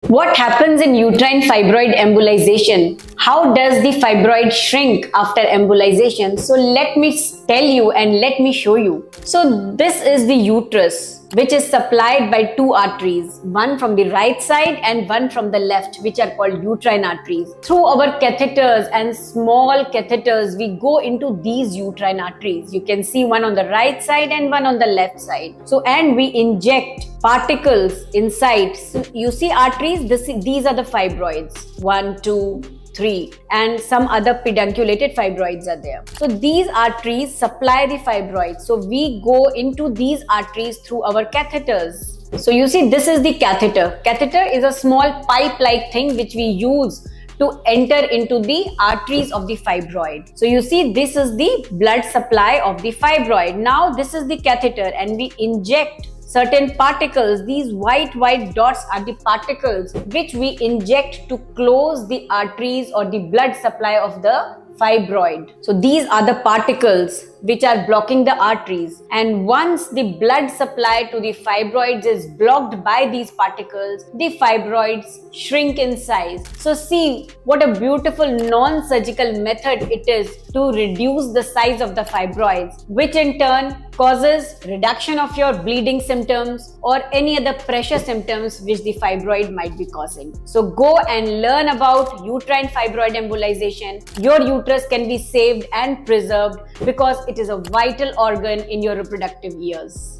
What happens in uterine fibroid embolization? How does the fibroid shrink after embolization? So let me tell you and let me show you. So this is the uterus, which is supplied by two arteries, one from the right side and one from the left, which are called uterine arteries. Through our catheters and small catheters, we go into these uterine arteries. You can see one on the right side and one on the left side. So, and we inject particles inside. So you see arteries, these are the fibroids. 1, 2, 3, and some other pedunculated fibroids are there. So these arteries supply the fibroids. So we go into these arteries through our catheters. So you see, this is the catheter. Catheter is a small pipe-like thing which we use to enter into the arteries of the fibroid. So you see, this is the blood supply of the fibroid. Now this is the catheter and we inject certain particles. These white dots are the particles which we inject to close the arteries or the blood supply of the fibroid. So these are the particles which are blocking the arteries, and once the blood supply to the fibroids is blocked by these particles, the fibroids shrink in size. So see what a beautiful non-surgical method it is to reduce the size of the fibroids, which in turn causes reduction of your bleeding symptoms or any other pressure symptoms which the fibroid might be causing. So go and learn about uterine fibroid embolization. Your uterus can be saved and preserved because it is a vital organ in your reproductive years.